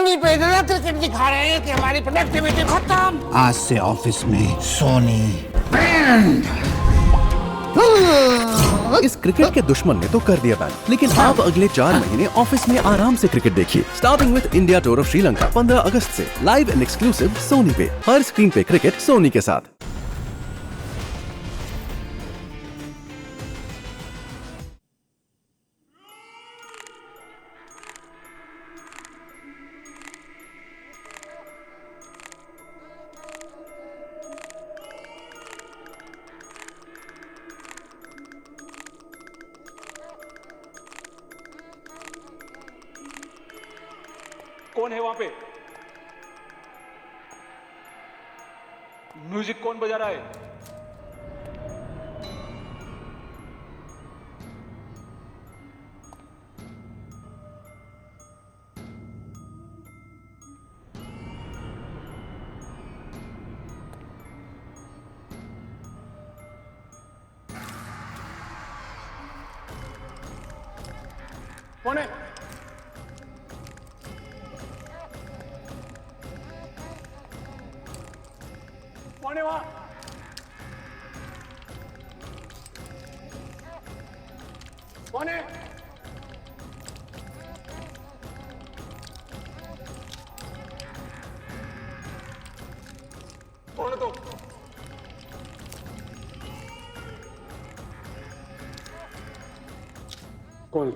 TV पे इतना cricket दिखा रहे हैं कि हमारी प्रोडक्टिविटी खत्म। आज से ऑफिस में सोनी बैंड। इस क्रिकेट के दुश्मन ने तो कर दिया बैन, लेकिन आप अगले 4 महीने ऑफिस में आराम से क्रिकेट देखिए। Starting with India tour of Sri Lanka 15 अगस्त से लाइव एंड एक्सक्लूसिव सोनी पे। हर स्क्रीन पे क्रिकेट सोनी के साथ। कौन है वहां पे? म्यूजिक कौन बजा रहा है? कौन है? कौन है वहां? कौन है? कौन है तो? कौन?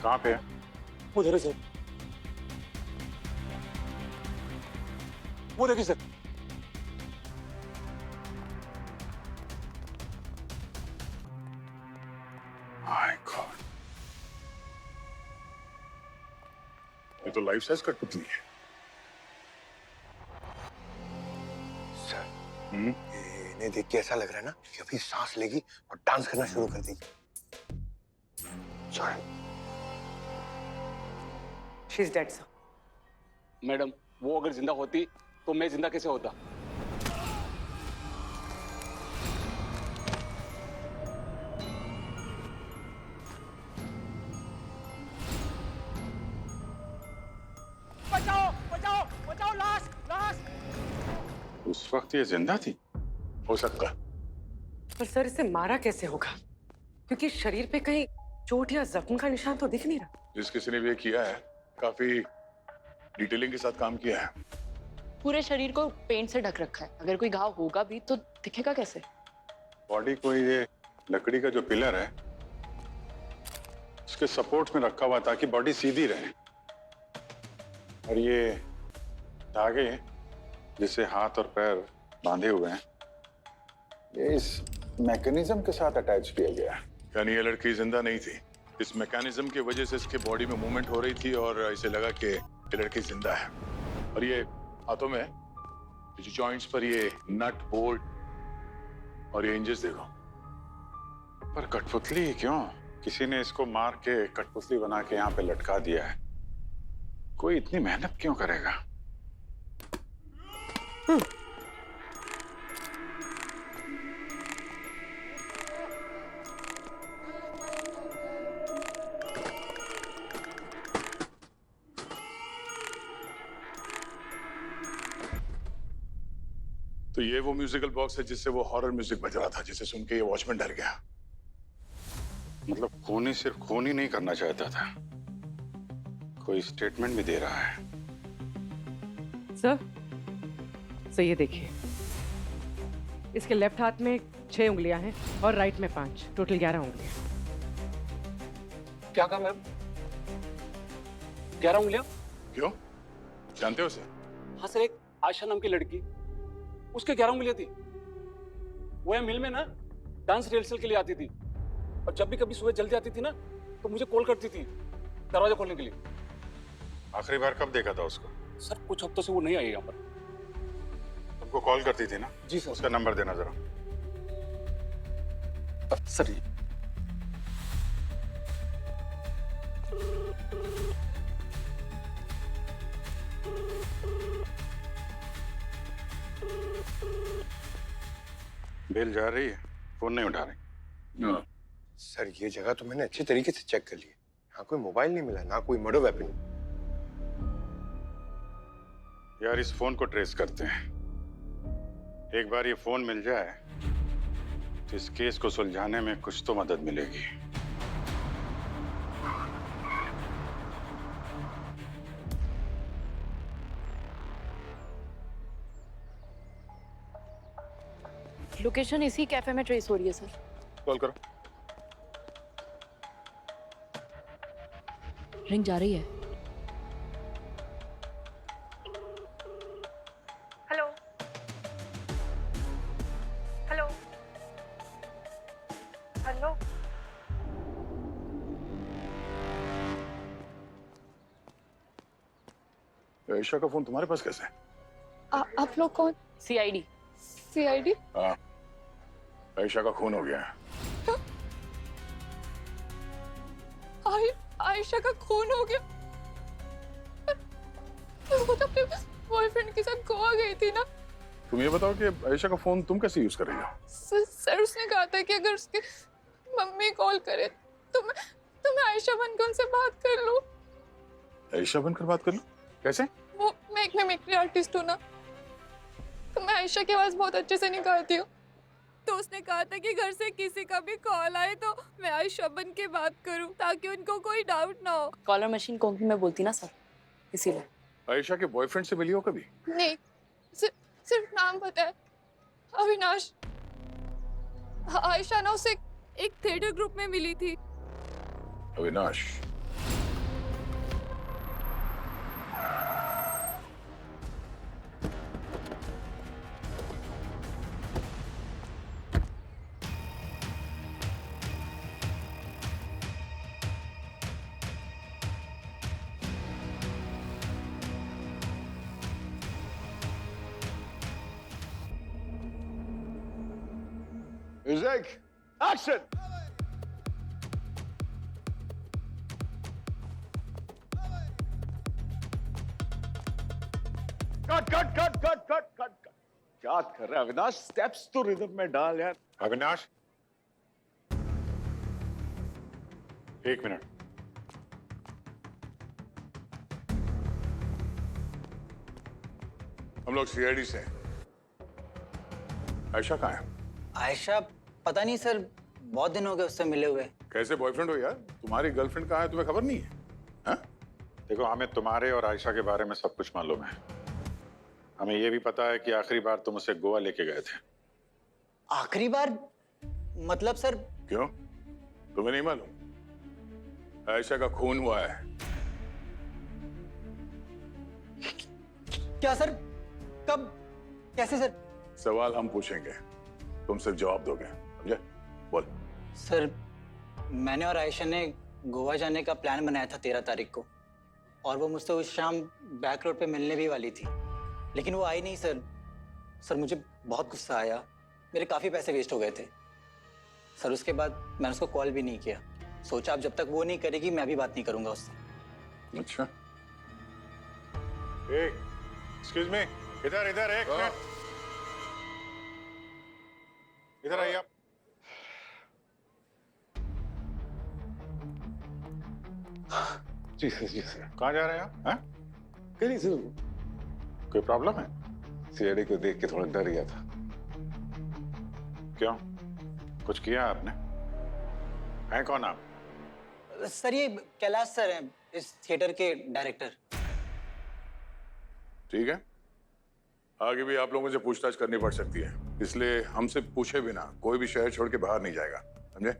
कहाँ पे है? उधर है सर। वो देखिए सर। माय गॉड, ये तो लाइफ साइज कठपुतली है। सर, इन्हें देख के ऐसा लग रहा है ना कि अभी सांस लेगी और डांस करना शुरू कर देगी। Sorry. She is dead sir. Madam, वो अगर जिंदा होती तो मैं जिंदा कैसे होता? बचाओ बचाओ बचाओ, लाश लाश। उस वक्त ये जिंदा थी? हो सकता है। पर सर इसे मारा कैसे होगा, क्योंकि शरीर पे कहीं चोट या जख्म का निशान तो दिख नहीं रहा। जिस किसी ने भी ये किया है काफी डिटेलिंग के साथ काम किया है। पूरे शरीर को पेंट से ढक रखा है, अगर कोई घाव होगा भी तो दिखेगा कैसे? बॉडी को ये लकड़ी का जो पिलर है उसके सपोर्ट में रखा हुआ ताकि बॉडी सीधी रहे, और ये धागे जिसे हाथ और पैर बांधे हुए हैं ये इस मैकेनिज्म के साथ अटैच किया गया है। यानी ये लड़की जिंदा नहीं थी, इस मैकेनिज्म की वजह से इसके बॉडी में मूवमेंट हो रही थी और इसे लगा कि ये लड़की जिंदा है। और ये हाथों में जो जॉइंट्स पर ये नट बोल्ट और ये इंजेस देखो। पर कठपुतली क्यों? किसी ने इसको मार के कठपुतली बना के यहाँ पे लटका दिया है। कोई इतनी मेहनत क्यों करेगा? तो ये वो म्यूजिकल बॉक्स है जिससे वो हॉरर म्यूजिक बज रहा था, जिसे सुन के ये वॉचमैन डर गया। मतलब खून ही सिर्फ खून ही नहीं करना चाहता था, कोई स्टेटमेंट भी दे रहा है। सर सो ये देखिए, इसके लेफ्ट हाथ में 6 उंगलियां हैं और राइट में 5, टोटल 11 उंगलियां। क्या कहा मैम? 11 उंगलियां? क्यों? जानते हो उसे? हाँ सर, एक आयशा नाम की लड़की, उसके 11 उंगलियां थी। वो यहाँ मिल में ना डांस रिहर्सल के लिए आती थी, और जब भी कभी सुबह जल्दी आती थी ना तो मुझे कॉल करती थी दरवाजा खोलने के लिए। आखिरी बार कब देखा था उसको? सर कुछ हफ्तों से वो नहीं आई यहाँ पर। तुमको कॉल करती थी ना? जी सर। उसका नंबर देना जरा। सर जी। बेल जा रही है, फोन नहीं उठा रही। सर ये जगह तो मैंने अच्छे तरीके से चेक कर ली है। यहाँ कोई मोबाइल नहीं मिला, ना कोई मर्डर वेपन। यार इस फोन को ट्रेस करते हैं। एक बार ये फोन मिल जाए तो इस केस को सुलझाने में कुछ तो मदद मिलेगी। लोकेशन इसी कैफे में ट्रेस हो रही है सर। कॉल करो। रिंग जा रही है। Hello hello hello. आयशा का फोन तुम्हारे पास कैसे है? आप लोग कौन? सीआईडी। सीआईडी? हाँ, आयशा का खून हो गया है। आयशा का खून हो गया? वो तो अपने बॉयफ्रेंड के साथ गोवा गई थी ना। तुम ये बताओ कि आयशा का फोन तुम कैसे यूज कर रही हो? सर उसने कहा था कि अगर उसके मम्मी कॉल करे तो मैं आयशा बनकर उनसे बात कर लूं। आयशा बनकर बात कर लो? कैसे? वो मैं एक मिमिक्री आर्टिस्ट हूँ ना, तो मैं आयशा की आवाज बहुत अच्छे से निकालती हूँ। तो उसने कहा था कि घर से किसी का भी कॉल आए तो मैं आयशा बन के बात करूं ताकि उनको कोई डाउट ना हो। कॉलर मशीन कोंकणी में बोलती ना सर, इसीलिए। आयशा के बॉयफ्रेंड से मिली हो कभी? नहीं, सिर्फ नाम पता है, अविनाश। आयशा ना उसे एक थिएटर ग्रुप में मिली थी। Avinash? Music action. Cut cut cut cut cut cut cut. क्या कर रहा है अविनाश? स्टेप्स तो रिदम में डाल यार। अविनाश, एक मिनट। हम लोग सीआईडी से हैं। आयशा कहाँ है? आयशा पता नहीं सर, बहुत दिन हो गए उससे मिले हुए। कैसे बॉयफ्रेंड हो यार? तुम्हारी गर्लफ्रेंड कहाँ है तुम्हें खबर नहीं है? हा? देखो, हमें तुम्हारे और आयशा के बारे में सब कुछ मालूम है। हमें यह भी पता है कि आखिरी बार तुम उसे गोवा लेके गए थे। आखिरी बार मतलब सर? क्यों, तुम्हें नहीं मालूम? आयशा का खून हुआ है। क्या सर? कब? कैसे सर? सवाल हम पूछेंगे, तुम सिर्फ जवाब दोगे, समझे? बोल। सर मैंने और आयशा ने गोवा जाने का प्लान बनाया था 13 तारीख को, और वो मुझसे उस शाम बैक रोड पे मिलने भी वाली थी, लेकिन वो आई नहीं सर। सर मुझे बहुत गुस्सा आया, मेरे काफ़ी पैसे वेस्ट हो गए थे सर। उसके बाद मैंने उसको कॉल भी नहीं किया, सोचा अब जब तक वो नहीं करेगी मैं भी बात नहीं करूंगा उससे। अच्छा, एक्सक्यूज मी, इधर इधर एक मिनट, इधर आइए आप। जी सर, जी सर। कहाँ जा रहे हैं आप? हैं? कहीं सर, कोई प्रॉब्लम है? सीआईडी को देख के थोड़ा डर गया था। क्यों, कुछ किया आपने? हैं कौन आप? सर ये कैलाश सर हैं, इस थिएटर के डायरेक्टर। ठीक है, आगे भी आप लोगों से पूछताछ करनी पड़ सकती है, इसलिए हमसे पूछे बिना कोई भी शहर छोड़ के बाहर नहीं जाएगा, समझे?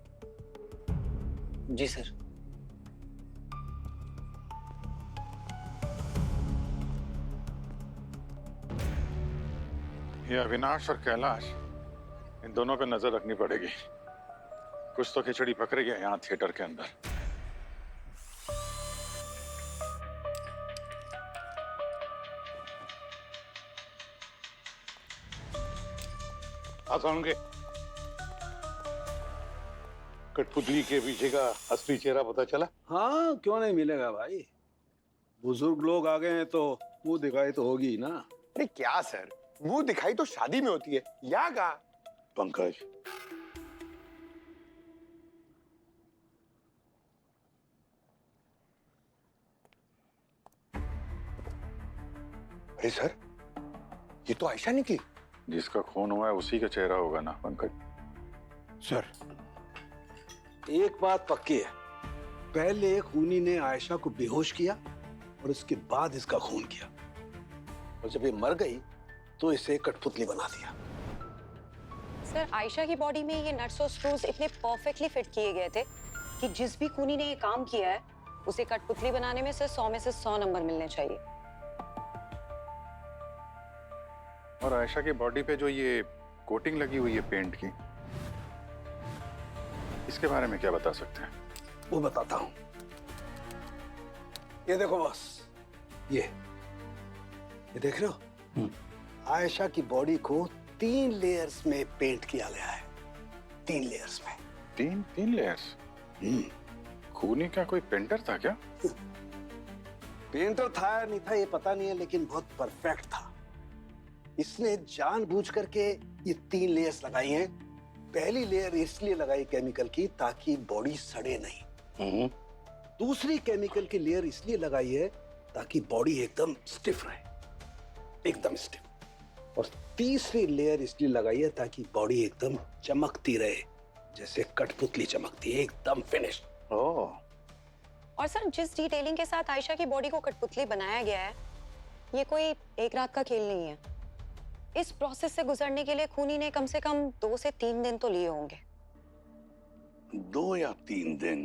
जी सर। ये अविनाश और कैलाश, इन दोनों पे नजर रखनी पड़ेगी। कुछ तो खिचड़ी पक रही है यहाँ थिएटर के अंदर। होंगे कठपुतली के पीछे का असली चेहरा पता चला? हाँ, क्यों नहीं मिलेगा भाई। बुजुर्ग लोग आ गए हैं तो मुंह दिखाई तो होगी ही ना। अरे क्या सर, मुंह दिखाई तो शादी में होती है, या का? पंकज, अरे सर, ये तो आयशा निकली। जिसका खून हुआ है उसी का चेहरा होगा ना पंकज? सर, एक बात पक्की है, पहले खूनी ने आयशा को बेहोश किया और उसके बाद इसका खून किया, और जब ये मर गई तो इसे कठपुतली बना दिया। सर, आयशा की बॉडी में ये नट्स और स्क्रूज इतने परफेक्टली फिट किए गए थे कि जिस भी खूनी ने ये काम किया है उसे कठपुतली बनाने में से 100 में से 100 नंबर मिलने चाहिए। और आयशा की बॉडी पे जो ये कोटिंग लगी हुई है पेंट की, इसके बारे में क्या बता सकते हैं? वो बताता हूं। ये देखो बॉस, ये देख रहे हो? आयशा की बॉडी को 3 लेयर्स में पेंट किया गया है। 3 लेयर्स में। तीन लेयर्स? खूनी का कोई पेंटर था क्या? पेंटर था या नहीं था ये पता नहीं है, लेकिन बहुत परफेक्ट था। इसने जानबूझ करके ये 3 लेयर्स लगाई हैं। पहली लेयर इसलिए लगाई केमिकल की ताकि बॉडी सड़े नहीं। दूसरी केमिकल की लेयर इसलिए लगाई है ताकि बॉडी एकदम स्टिफ रहे, एकदम स्टिफ। और तीसरी लेयर इसलिए लगाई है ताकि बॉडी एकदम चमकती रहे, जैसे कठपुतली चमकती है, एकदम फिनिश्ड। और सर, जिस डिटेलिंग के साथ आयशा की बॉडी को कठपुतली बनाया गया है, ये कोई एक रात का खेल नहीं है। इस प्रोसेस से गुजरने के लिए खूनी ने कम से कम 2 से 3 दिन तो लिए होंगे। 2 या 3 दिन?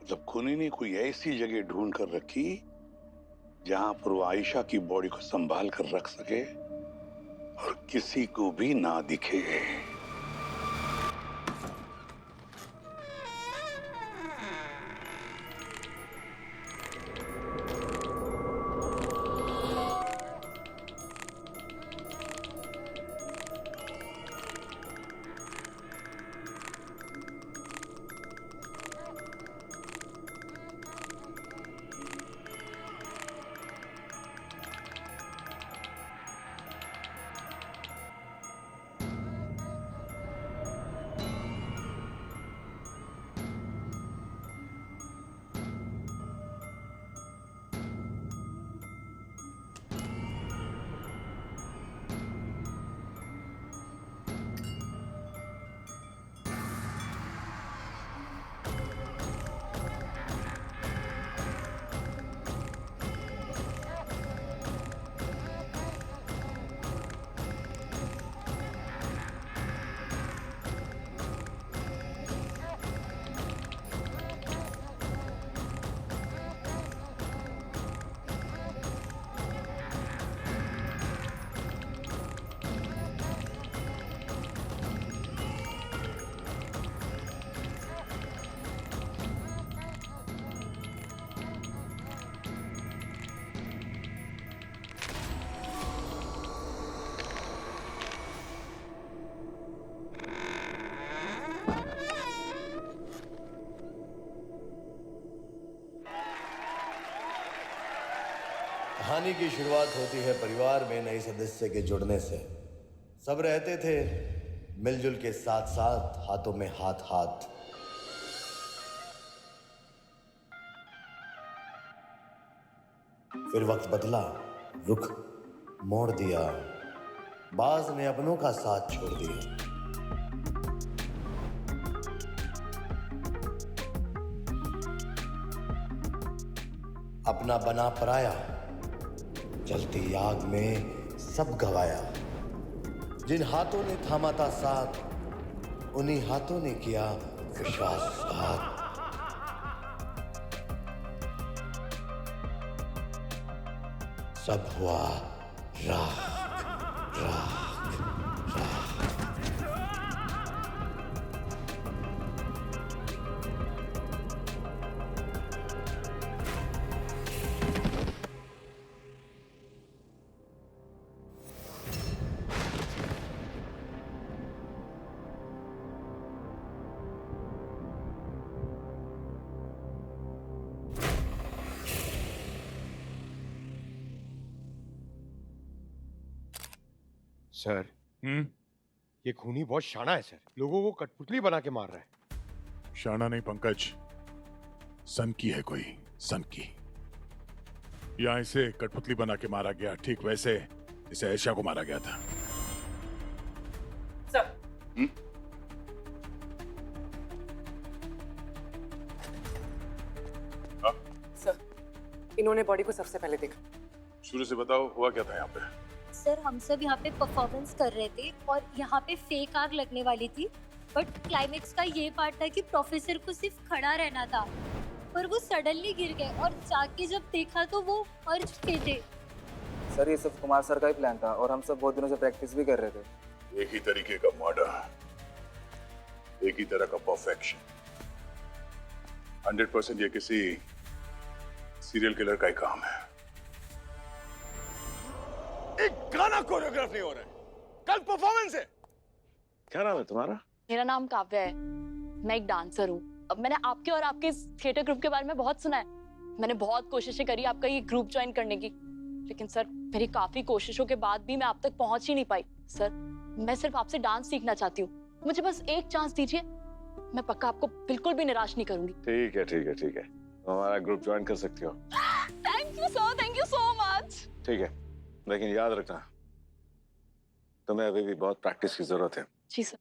मतलब खूनी ने कोई ऐसी जगह ढूंढ कर रखी जहां पर वो आयशा की बॉडी को संभाल कर रख सके और किसी को भी ना दिखे। कहानी की शुरुआत होती है परिवार में नए सदस्य के जुड़ने से। सब रहते थे मिलजुल के साथ साथ, हाथों में हाथ हाथ। फिर वक्त बदला, रुख मोड़ दिया, बाज ने अपनों का साथ छोड़ दिया। अपना बना पराया, जलती आग में सब गवाया। जिन हाथों ने थामा था साथ, उन्हीं हाथों ने किया विश्वासघात। सब हुआ राख राख राख। सर ये खूनी बहुत शाना है सर, लोगों को कठपुतली बना के मार रहा है। शाना नहीं पंकज, सन की है कोई, सन की। यहाँ इसे कठपुतली बना के मारा गया, ठीक वैसे इसे आयशा को मारा गया था। सर सर, इन्होंने बॉडी को सबसे पहले देखा। शुरू से बताओ हुआ क्या था यहाँ पे? सर हम सब यहाँ पे परफॉर्मेंस कर रहे थे और यहाँ पे फेक आग लगने वाली थी, बट क्लाइमेक्स का ये पार्ट था कि प्रोफेसर को सिर्फ खड़ा रहना था, पर वो सडनली गिर गए और जाके जब देखा तो वो मर चुके थे। सर ये सब कुमार सर का ही प्लान था और हम सब बहुत दिनों से प्रैक्टिस भी कर रहे थे। एक ही तरीके का मर्डर, एक ही तरह का परफेक्शन। 100% ये किसी सीरियल किलर का ही काम है। एक गाना कोरियोग्राफ नहीं हो रहा है, कल परफॉर्मेंस है। क्या नाम है तुम्हारा? मेरा नाम काव्या है, मैं एक डांसर हूँ। अब मैंने आपके और आपके थिएटर ग्रुप के बारे में बहुत सुना है। मैंने बहुत कोशिशें करी आपका ये ग्रुप ज्वाइन करने की, लेकिन सर मेरी काफी कोशिशों के बाद भी मैं आप तक पहुंच ही नहीं पाई। सर मैं सिर्फ आपसे डांस सीखना चाहती हूँ, मुझे बस एक चांस दीजिए, मैं पक्का आपको बिल्कुल भी निराश नहीं करूंगी। ठीक है ठीक है ठीक है, तुम हमारा ग्रुप ज्वाइन कर सकती हो। Thank you sir, thank you so much. ठीक है, लेकिन याद रखना तुम्हें अभी भी बहुत प्रैक्टिस की जरूरत है। जी सर।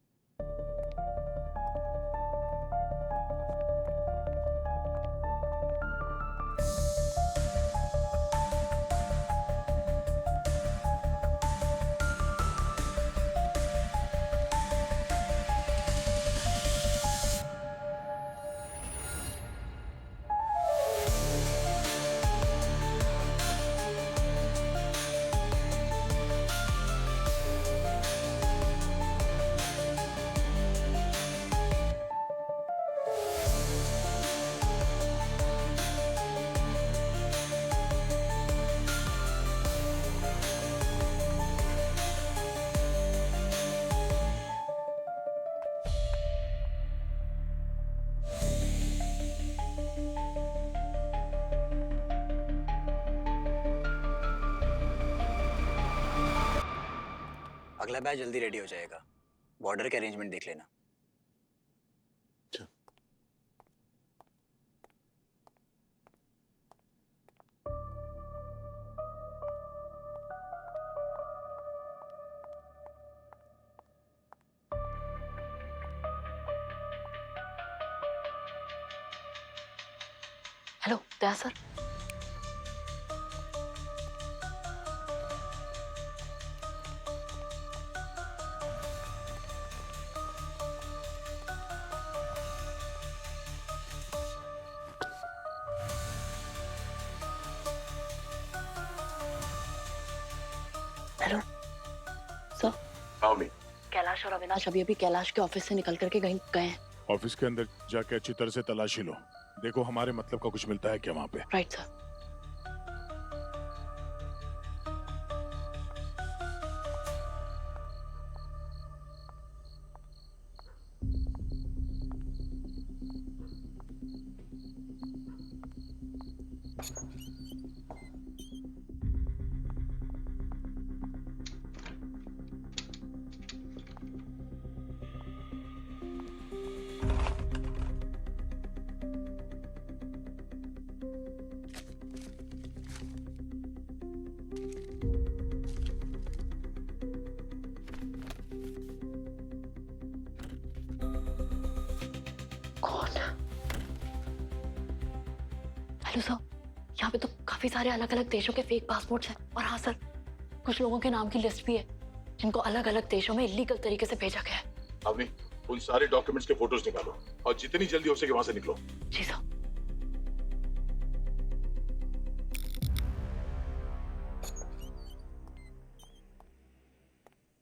अगला बैच जल्दी रेडी हो जाएगा, बॉर्डर के अरेंजमेंट देख लेना। Hello Daya sir. Hello sir. Kailash और अविनाश अभी अभी कैलाश के ऑफिस से निकल करके कहीं गए हैं। ऑफिस के अंदर जाके अच्छी तरह से तलाशी लो, देखो हमारे मतलब का कुछ मिलता है क्या वहाँ पे। Right sir. हेलो सर, यहाँ पे तो काफी सारे अलग अलग देशों के फेक पासपोर्ट्स हैं। और हाँ सर, कुछ लोगों के नाम की लिस्ट भी है जिनको अलग अलग देशों में इलीगल तरीके से भेजा गया है। अवनी, उन सारे डॉक्यूमेंट्स के फोटोज निकालो और जितनी जल्दी हो सके वहां से निकलो। जी साहब।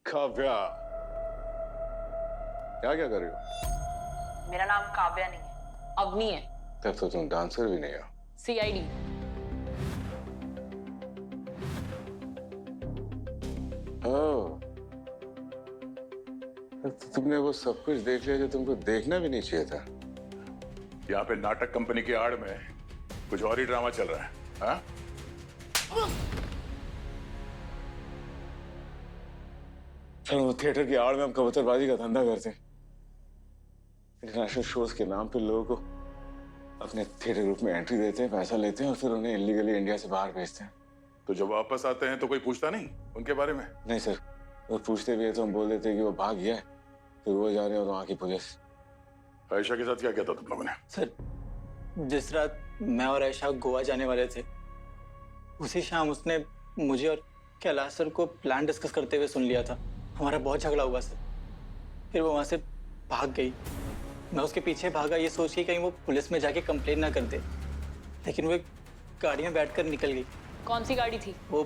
काव्या, क्या क्या कर रही हो? मेरा नाम काव्या नहीं है, अवनी है। तब तो तुम डांसर भी नहीं हो। CID। ओह, तो तुमने वो सब कुछ देख लिया जो तुमको देखना भी नहीं चाहिए था। यहाँ पे नाटक कंपनी की आड़ में कुछ और ही ड्रामा चल रहा है। हाँ? सर, वो थिएटर की आड़ में हम कबूतरबाजी का धंधा करते हैं। इंटरनेशनल शोज के नाम पे लोगों को अपने थिएटर ग्रुप में एंट्री देते हैं, पैसा लेते हैं और फिर उन्हें इलीगली इंडिया से बाहर भेजते हैं। तो जब वापस आते हैं तो कोई पूछता नहीं उनके बारे में? नहीं सर, वो पूछते भी है तो हम बोल देते हैं कि वो भाग गया है, फिर वो जा रहे हो तो वहां की पुलिस। आयशा के साथ क्या किया था तुम लोगों ने? सर, जिस रात मैं और आयशा गोवा जाने वाले थे, उसी शाम उसने मुझे और कैलाश सर को प्लान डिस्कस करते हुए सुन लिया था। हमारा बहुत झगड़ा हुआ सर। फिर वो वहां से भाग गई। मैं उसके पीछे भागा ये सोच के कहीं वो पुलिस में जाके कंप्लेन ना कर दे, लेकिन वो एक गाड़ी में बैठकर निकल गई। कौन सी गाड़ी थी? वो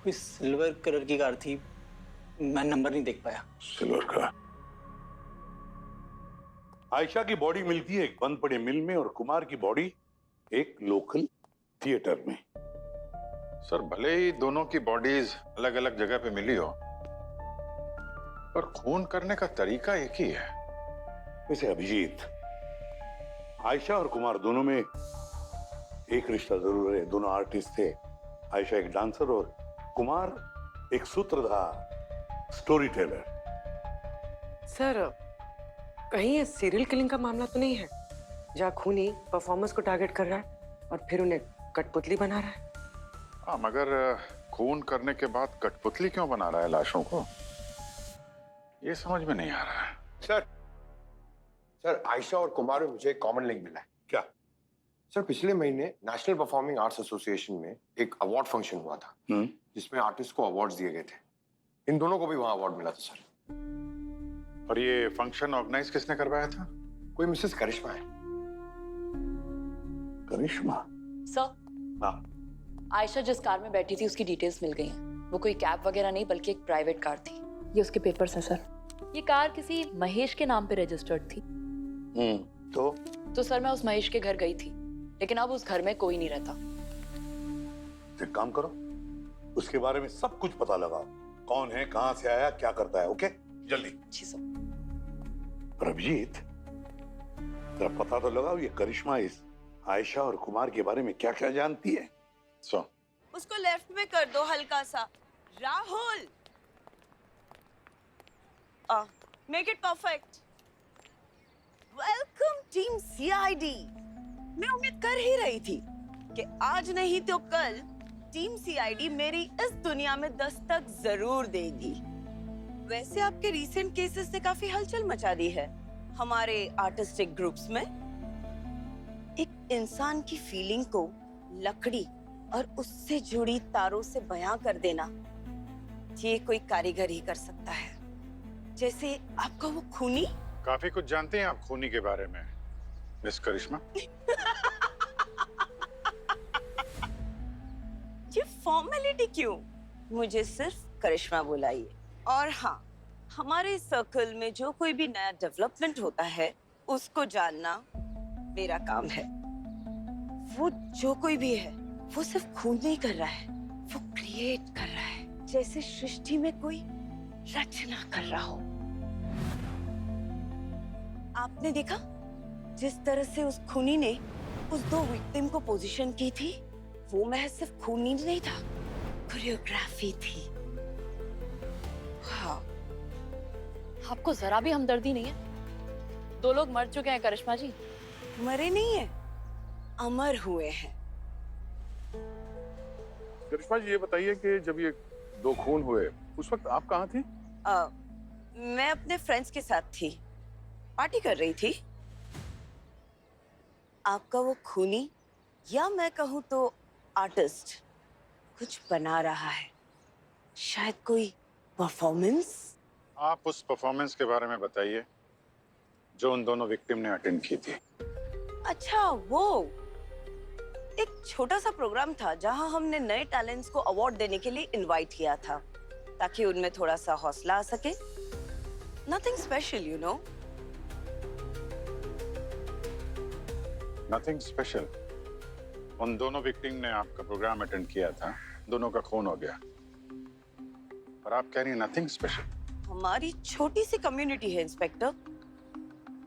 कोई सिल्वर कलर की कार थी, मैं नंबर नहीं देख पाया। सिल्वर का। आयशा की बॉडी मिलती है एक बंद पड़े मिल में और कुमार की बॉडी एक लोकल थिएटर में। सर, भले ही दोनों की बॉडीज अलग अलग जगह पे मिली हो, पर खून करने का तरीका एक ही है। वैसे अभिजीत, आयशा और कुमार दोनों में एक रिश्ता जरूर है। दोनों आर्टिस्ट थे। आयशा एक डांसर और कुमार एक सूत्रधार, स्टोरी टेलर। सर, कहीं ये सीरियल किलिंग का मामला तो नहीं है जहाँ खूनी परफॉर्मर्स को टारगेट कर रहा है और फिर उन्हें कठपुतली बना रहा है? हाँ, मगर खून करने के बाद कठपुतली क्यों बना रहा है लाशों को, ये समझ में नहीं आ रहा है। सर, आयशा और कुमार में मुझे एक कॉमन लिंक मिला है। क्या? सर, पिछले महीने नेशनल परफॉर्मिंग आर्ट्स एसोसिएशन में एक अवार्ड फंक्शन हुआ था जिसमें आर्टिस्ट को अवार्ड्स दिए गए थे। इन दोनों को भी वहां अवार्ड मिला था सर। और ये फंक्शन ऑर्गेनाइज किसने करवाया था? कोई मिसेस करिश्मा है। करिश्मा? सर, हाँ। आयशा जिस कार में बैठी थी उसकी डिटेल्स मिल गई हैं। वो कोई कैब वगैरह नहीं बल्कि एक प्राइवेट कार थी। ये उसके पेपर्स हैं सर। ये कार किसी महेश के नाम पे रजिस्टर्ड थी। तो सर, मैं उस महेश के घर गई थी, लेकिन अब उस घर में कोई नहीं रहता। एक काम करो, उसके बारे में सब कुछ पता लगाओ। कौन है, कहां से आया, क्या करता है। ओके, जल्दी। जी सर। पर अभिजीत, जरा पता तो लगाओ ये करिश्मा इस आयशा और कुमार के बारे में क्या क्या जानती है। उसको लेफ्ट में कर दो हल्का सा। Rahul, make it perfect. Welcome team CID। मैं उम्मीद कर ही रही थी कि आज नहीं तो कल टीम CID मेरी इस दुनिया में दस्तक जरूर देगी। वैसे आपके रीसेंट केसेस ने काफी हलचल मचा दी है हमारे आर्टिस्टिक ग्रुप्स में। एक इंसान की फीलिंग को लकड़ी और उससे जुड़ी तारों से बयां कर देना, ये कोई कारीगर ही कर सकता है। जैसे आपका वो खूनी। काफी कुछ जानते हैं आप खूनी के बारे में, मिस करिश्मा। ये फॉर्मेलिटी क्यों? मुझे सिर्फ करिश्मा बुलाइए। और हाँ, हमारे सर्कल में जो कोई भी नया डेवलपमेंट होता है उसको जानना मेरा काम है। वो जो कोई भी है वो सिर्फ खून नहीं कर रहा है, वो क्रिएट कर रहा है, जैसे सृष्टि में कोई रचना कर रहा हो। आपने देखा जिस तरह से उस खूनी ने उस दो विक्टिम को पोजीशन की थी, वो महज सिर्फ खून ही नहीं था, कोरियोग्राफी थी। हाँ। आपको जरा भी हमदर्दी नहीं है? 2 लोग मर चुके हैं करिश्मा जी। मरे नहीं है, अमर हुए हैं। करिश्मा जी, ये बताइए कि जब ये 2 खून हुए उस वक्त आप कहाँ थी? मैं अपने फ्रेंड्स के साथ थी, पार्टी कर रही थी। आपका वो खूनी, या मैं कहूँ तो आर्टिस्ट, कुछ बना रहा है, शायद कोई परफॉर्मेंस। आप उस परफॉर्मेंस के बारे में बताइए जो उन दोनों विक्टिम ने अटेंड की थी। अच्छा, वो एक छोटा सा प्रोग्राम था जहां हमने नए टैलेंट्स को अवार्ड देने के लिए इनवाइट किया था ताकि उनमें थोड़ा सा हौसला आ सके। Nothing special, you know. Nothing special. उन दोनों विक्टिम ने आपका प्रोग्राम अटेंड किया था, दोनों का खून हो गया, और आप कह रही हैं नथिंग स्पेशल। हमारी छोटी सी कम्युनिटी है इंस्पेक्टर,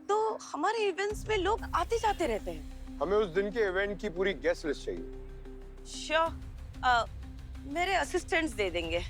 तो हमारे इवेंट्स में लोग आते जाते रहते हैं। हमें उस दिन के इवेंट की पूरी गेस्ट लिस्ट चाहिए। श्योर, मेरे असिस्टेंट्स दे देंगे।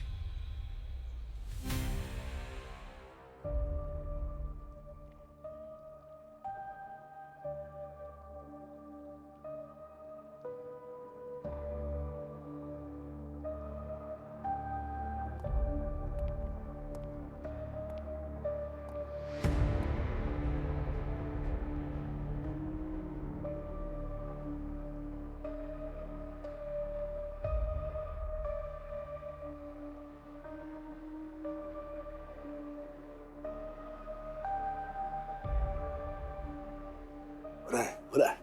हो रहा है।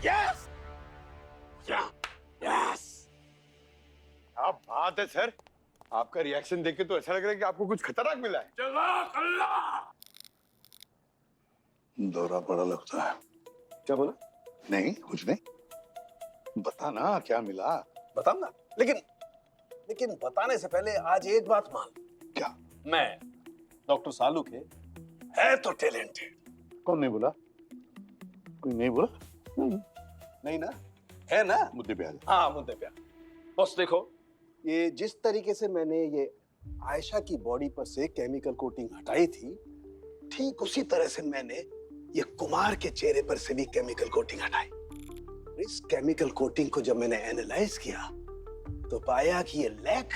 यस यस, क्या बात है सर। आपका रिएक्शन देख के तो ऐसा लग रहा है कि आपको कुछ खतरनाक मिला है। जज़ाक अल्लाह। दौरा पड़ा लगता है। क्या बोला? नहीं, कुछ नहीं। बता ना क्या मिला। बताऊंगा, लेकिन बताने से पहले आज एक बात मान। क्या? मैं डॉक्टर सालू के है तो टैलेंटेड। कौन नहीं बोला? कोई नहीं बोला? नहीं ना? है ना? मुद्दे पे आ जा। हाँ, मुद्दे पे आ। बस देखो, ये जिस तरीके से मैंने ये आयशा की बॉडी पर से केमिकल कोटिंग हटाई थी, ठीक उसी तरह से मैंने ये कुमार के चेहरे पर से भी केमिकल कोटिंग हटाई। इस केमिकल कोटिंग को जब मैंने एनालाइज किया तो पाया कि ये लैक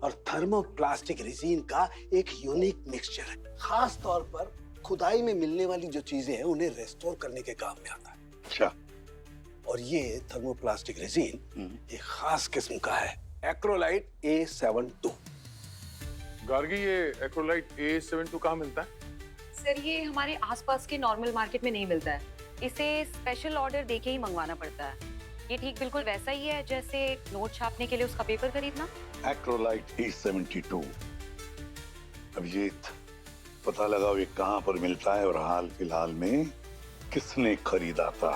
और थर्मोप्लास्टिक रेजिन का एक यूनिक मिक्सचर है। खास तौर पर खुदाई में मिलने वाली जो चीजें हैं उन्हें रेस्टोर करने के काम में आता है। अच्छा। और ये थर्मोप्लास्टिक रेजिन एक खास किस्म का है, एक्रोलाइट A72। गार्गी, ये एक्रोलाइट A72 कहाँ मिलता है? सर, ये हमारे आसपास के नॉर्मल मार्केट में नहीं मिलता है। इसे स्पेशल ऑर्डर देके ही मंगवाना पड़ता है। ये ठीक बिल्कुल वैसा ही है जैसे नोट छापने के लिए उसका पेपर खरीदना। एक्रोलाइट A72। अभिजीत, पता लगाओ ये कहाँ पर मिलता है और हाल फिलहाल में किसने खरीदा था।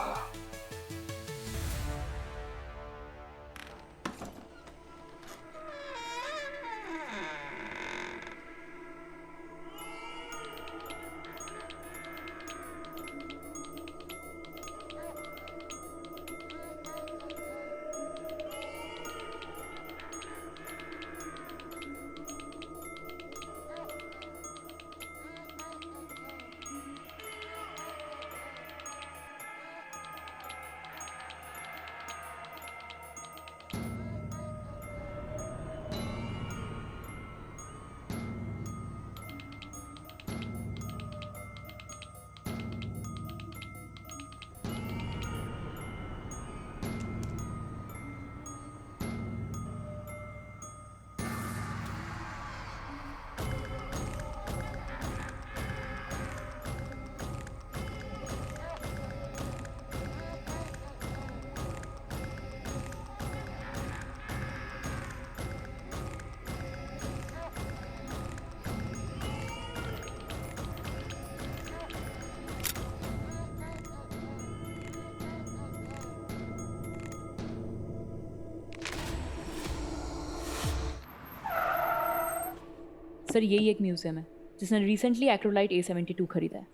सर, यही एक म्यूजियम है जिसने रिसेंटली एक्रोलाइट A72 खरीदा है।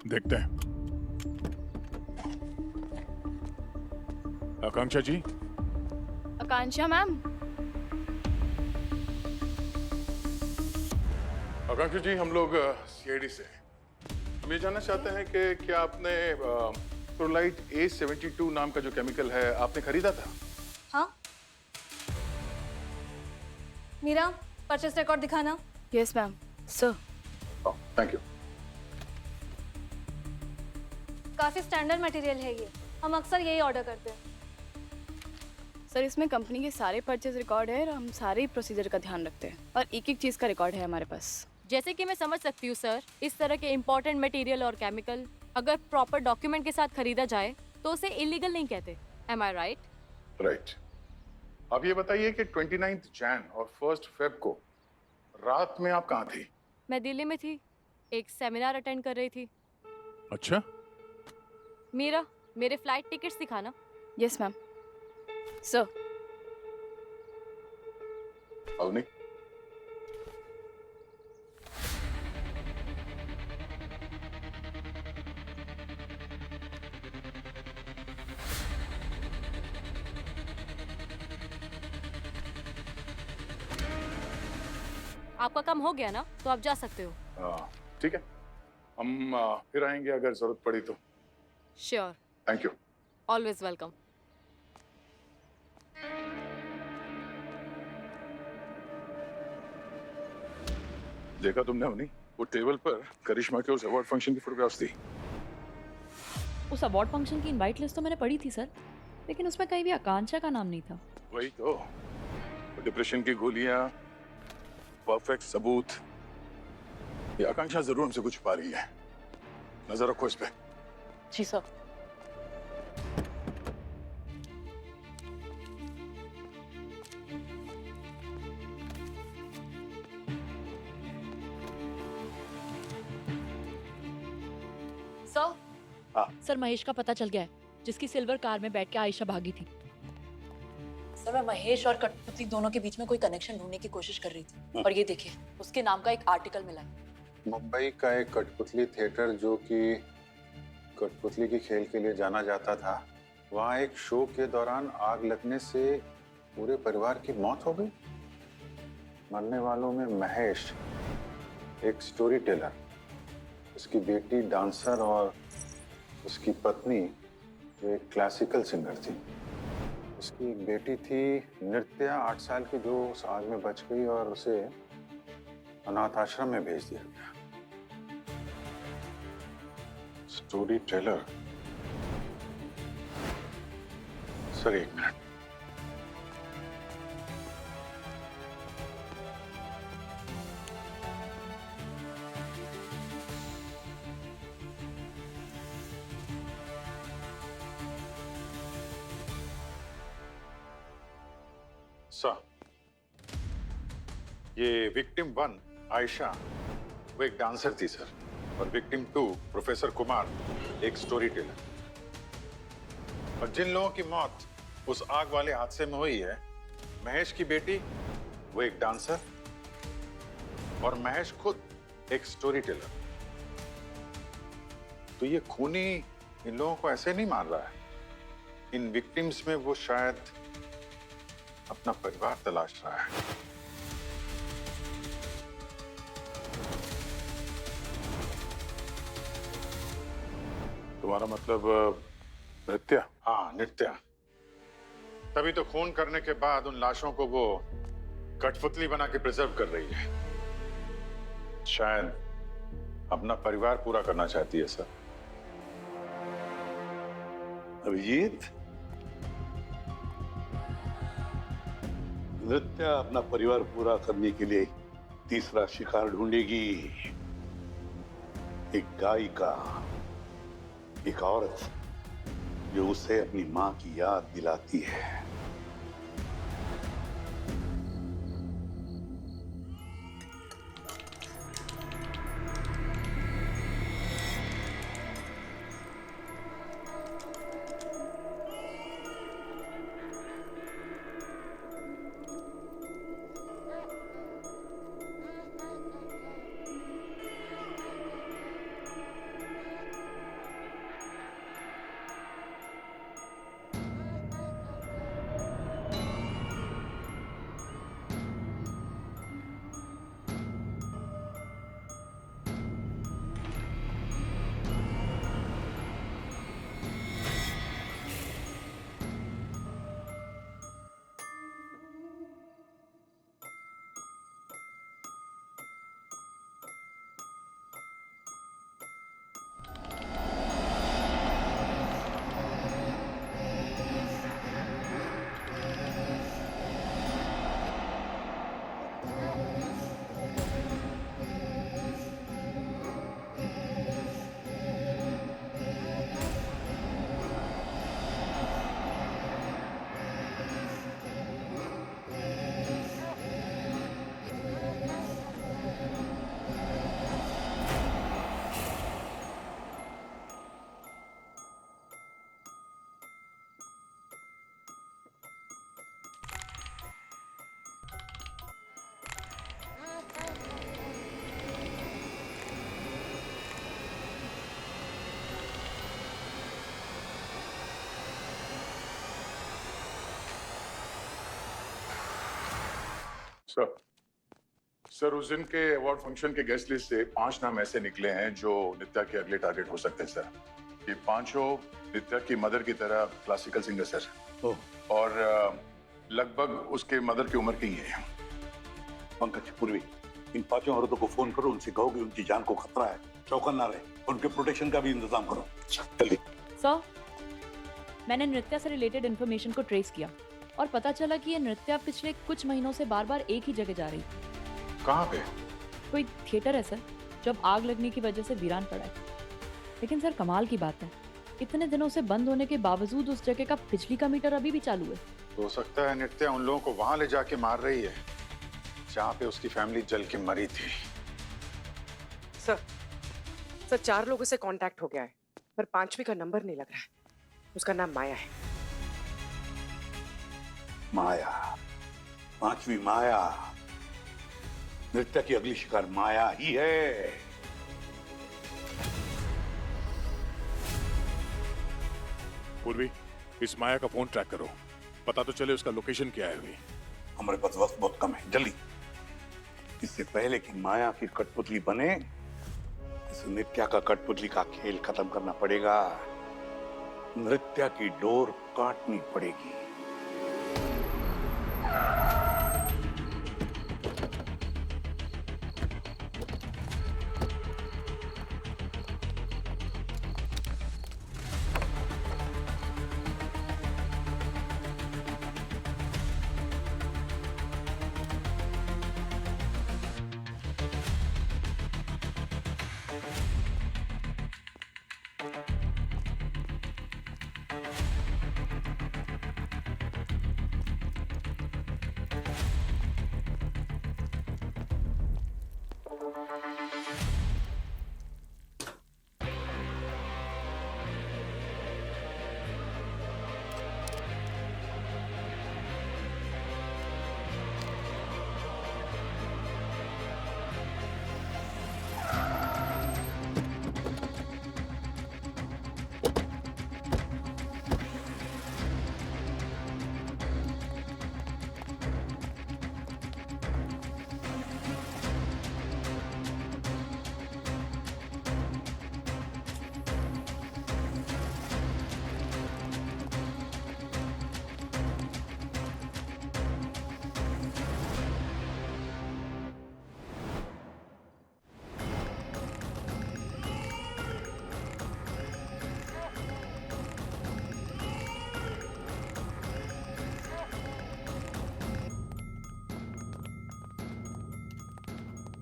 देखते हैं। आकांक्षा जी। आकांक्षा मैम। आकांक्षा जी, हम लोग CID से हम ये जानना चाहते हैं कि क्या आपने एक्रोलाइट A72 नाम का जो केमिकल है आपने खरीदा था? हाँ। मीरा, परचेस रिकॉर्ड दिखाना। Yes ma'am. Sir. Thank you. काफी स्टैंडर्ड मटेरियल है ये, हम अक्सर यही ऑर्डर करते हैं। सर इसमें कंपनी के सारे परचेज रिकॉर्ड है और हम सारे प्रोसीजर का ध्यान रखते हैं और एक एक चीज़ का रिकॉर्ड है हमारे पास। जैसे कि मैं समझ सकती हूँ सर, इस तरह के इम्पोर्टेंट मटेरियल और केमिकल अगर प्रॉपर डॉक्यूमेंट के साथ खरीदा जाए तो उसे इलीगल नहीं कहते। एम आई राइट? राइट। अब ये बताइए कि 29 जैन और 1 फेब को रात में आप कहाँ थी? मैं दिल्ली में थी, एक सेमिनार अटेंड कर रही थी। अच्छा। मीरा, मेरे फ्लाइट टिकट्स दिखाना। Yes ma'am. सर। अवनी। आपका काम हो गया ना, तो आप जा सकते हो। ठीक है, हम फिर आएंगे अगर जरूरत पड़ी तो। Sure. Thank you. Always welcome. देखा तुमने अवनी, वो टेबल पर करिश्मा के उस अवार्ड फंक्शन की फोटोग्राफ्स थी। उस अवार्ड फंक्शन की इनवाइट लिस्ट तो मैंने पढ़ी थी सर, लेकिन उसमें कहीं भी आकांक्षा का नाम नहीं था। वही तो, डिप्रेशन की गोलियां, परफेक्ट सबूत, ये आकांक्षा जरूर हमसे कुछ पा रही है। नजर रखो इस पे। जी सर। सर महेश का पता चल गया है, जिसकी सिल्वर कार में बैठ के आयशा भागी थी। सर मैं महेश और कठपुतली दोनों के बीच में कोई कनेक्शन ढूंढने की कोशिश कर रही थी और ये देखिए उसके नाम का एक आर्टिकल मिला है। मुंबई का एक कठपुतली थिएटर जो कि कठपुतली की खेल के लिए जाना जाता था, वहाँ एक शो के दौरान आग लगने से पूरे परिवार की मौत हो गई। मरने वालों में महेश, एक स्टोरी टेलर, उसकी बेटी डांसर और उसकी पत्नी जो एक क्लासिकल सिंगर थी। उसकी एक बेटी थी नृत्या, 8 साल की, जो उस आग में बच गई और उसे अनाथ आश्रम में भेज दिया गया। Story teller. सर एक मिनट। सर, ये विक्टिम 1 आयशा, वो एक डांसर थी सर, और विक्टिम 2 प्रोफेसर कुमार, एक स्टोरी टेलर। और जिन लोगों की मौत उस आग वाले हादसे में हुई है, महेश की बेटी वो एक डांसर और महेश खुद एक स्टोरी टेलर। तो ये खूनी इन लोगों को ऐसे नहीं मार रहा है। इन विक्टिम्स में वो शायद अपना परिवार तलाश रहा है। तुम्हारा मतलब नृत्या? हाँ, नृत्या। तभी तो खून करने के बाद उन लाशों को वो कठपुतली बना के प्रिजर्व कर रही है। शायद अपना परिवार पूरा करना चाहती है सर। अभिजीत, नृत्या अपना परिवार पूरा करने के लिए तीसरा शिकार ढूंढेगी। एक गायिका, एक औरत जो उसे अपनी मां की याद दिलाती है। सर उस दिन के अवार्ड फंक्शन के गेस्ट लिस्ट से 5 नाम ऐसे निकले हैं जो नित्या के अगले टारगेट हो सकते हैं सर। ये पांचों नित्या की मदर की तरह क्लासिकल सिंगर सर, और लगभग उसके मदर की उम्र के ही है। पंकज, पूर्वी, इन 5 औरतों को फोन करो, उनसे कहो कि उनकी जान को खतरा है, चौकन्ना रहे, उनके प्रोटेक्शन का भी इंतजाम करो जल्दी। सर, मैंने नृत्या से रिलेटेड इन्फॉर्मेशन को ट्रेस किया और पता चला कि ये नृत्या पिछले कुछ महीनों से बार बार एक ही जगह जा रही थी। कहाँ पे? कोई थिएटर है सर, जब आग लगने की वजह से वीरान पड़ा है। लेकिन सर कमाल की बात है, इतने दिनों से बंद होने के बावजूद उस जगह का बिजली का मीटर अभी भी चालू है। हो सकता है नित्या उन लोगों को वहां ले जाके मार रही है जहाँ पे उसकी फैमिली जल के मरी थी। सर 4 लोगों से कांटेक्ट हो गया है, पर 5वीं का नंबर नहीं लग रहा है। उसका नाम माया है। माया, 5वीं माया, नृत्या की अगली शिकार माया ही है। पूर्वी, इस माया का फोन ट्रैक करो, पता तो चले उसका लोकेशन क्या है। अभी हमारे पास वक्त बहुत कम है, जल्दी। इससे पहले कि माया की कठपुतली बने, इस नृत्या का कठपुतली का खेल खत्म करना पड़ेगा। नृत्या की डोर काटनी पड़ेगी।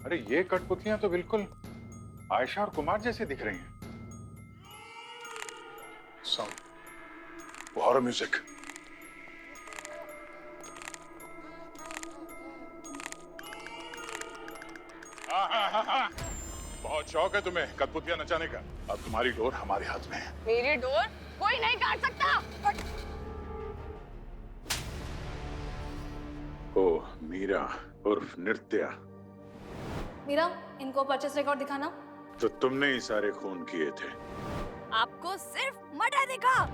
अरे ये कठपुतलियां तो बिल्कुल आयशा और कुमार जैसी दिख रही हैं। Horror music. हाँ। बहुत शौक है तुम्हें कठपुतलियां नचाने का। अब तुम्हारी डोर हमारे हाथ में है। मेरी डोर कोई नहीं काट सकता। ओह, मीरा उर्फ नृत्या। मीरा, इनको परचेस रिकॉर्ड दिखाना। तो तुमने ही सारे खून किए थे। आपको सिर्फ मर्डर दिखा,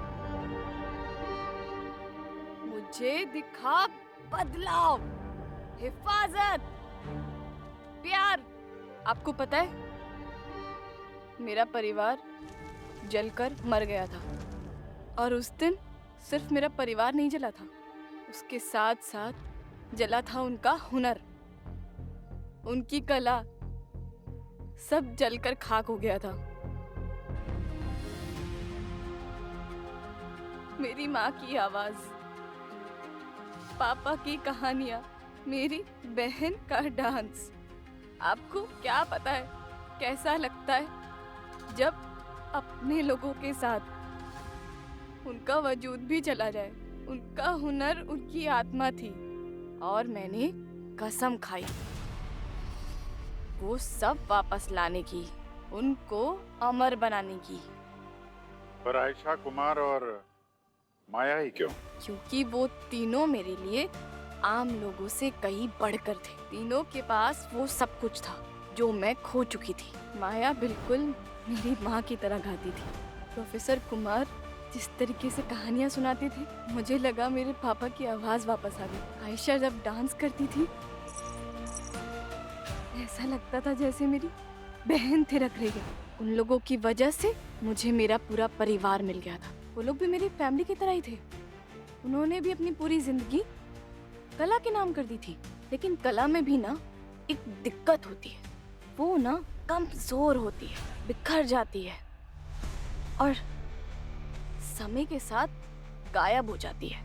मुझे दिखा बदलाव, हिफाजत, प्यार। आपको पता है मेरा परिवार जलकर मर गया था, और उस दिन सिर्फ मेरा परिवार नहीं जला था, उसके साथ साथ जला था उनका हुनर, उनकी कला, सब जलकर खाक हो गया था। मेरी माँ की आवाज, पापा की कहानियां, मेरी बहन का डांस। आपको क्या पता है कैसा लगता है जब अपने लोगों के साथ उनका वजूद भी चला जाए। उनका हुनर उनकी आत्मा थी, और मैंने कसम खाई वो सब वापस लाने की, उनको अमर बनाने की। पर आयशा, कुमार और माया ही क्यों? क्योंकि वो तीनों मेरे लिए आम लोगों से कहीं बढ़कर थे। तीनों के पास वो सब कुछ था जो मैं खो चुकी थी। माया बिल्कुल मेरी माँ की तरह गाती थी। प्रोफेसर कुमार जिस तरीके से कहानियाँ सुनाते थे, मुझे लगा मेरे पापा की आवाज़ वापस आ गई। आयशा जब डांस करती थी, ऐसा लगता था जैसे मेरी बहन थिरक रही है। उन लोगों की वजह से मुझे मेरा पूरा परिवार मिल गया था। वो लोग भी मेरी फैमिली की तरह ही थे। उन्होंने भी अपनी पूरी जिंदगी कला के नाम कर दी थी, लेकिन कला में भी ना एक दिक्कत होती है, वो ना कमजोर होती है, बिखर जाती है और समय के साथ गायब हो जाती है।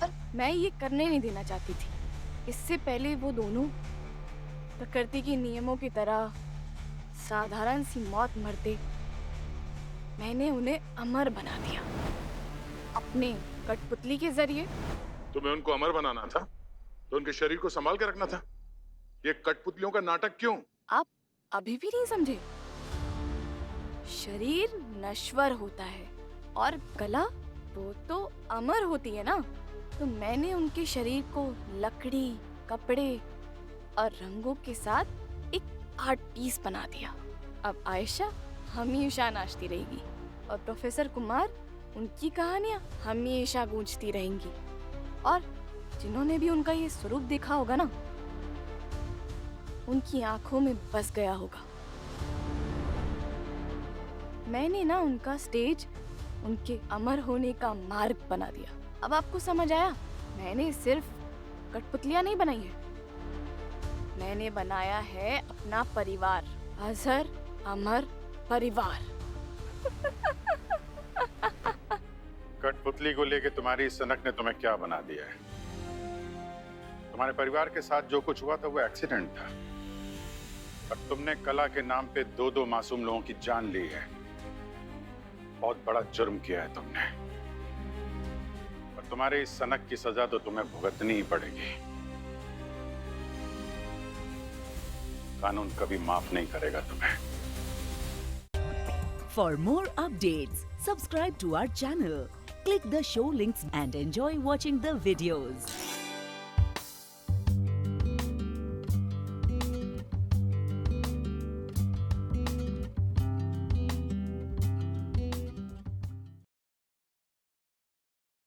पर मैं ये करने नहीं देना चाहती थी। इससे पहले वो दोनों प्रकृति के नियमों की तरह साधारण सी मौत मरते, मैंने उन्हें अमर बना दिया अपने कठपुतली के जरिए। तुम्हें उनको अमर बनाना था तो उनके शरीर को संभाल के रखना था। ये कठपुतलियों का नाटक क्यों? आप अभी भी नहीं समझे? शरीर नश्वर होता है और कला वो तो अमर होती है ना। तो मैंने उनके शरीर को लकड़ी, कपड़े और रंगों के साथ एक आर्ट पीस बना दिया। अब आयशा हमेशा नाचती रहेगी और प्रोफेसर कुमार उनकी कहानियां हमेशा गूंजती रहेंगी। और जिन्होंने भी उनका ये स्वरूप देखा होगा ना, उनकी आंखों में बस गया होगा। मैंने ना उनका स्टेज उनके अमर होने का मार्ग बना दिया। अब आपको समझ आया? मैंने सिर्फ कठपुतलियां नहीं बनाई है, मैंने बनाया है अपना परिवार, अजहर अमर परिवार। कठपुतली को लेके तुम्हारी सनक ने तुम्हें क्या बना दिया है? तुम्हारे परिवार के साथ जो कुछ हुआ था वो एक्सीडेंट था, और तुमने कला के नाम पे 2-2 मासूम लोगों की जान ली है। बहुत बड़ा जुर्म किया है तुमने, और तुम्हारे इस सनक की सजा तो तुम्हें भुगतनी ही पड़ेगी। कानून कभी माफ नहीं करेगा तुम्हें। For more updates, subscribe to our channel, click the show links and enjoy watching the videos.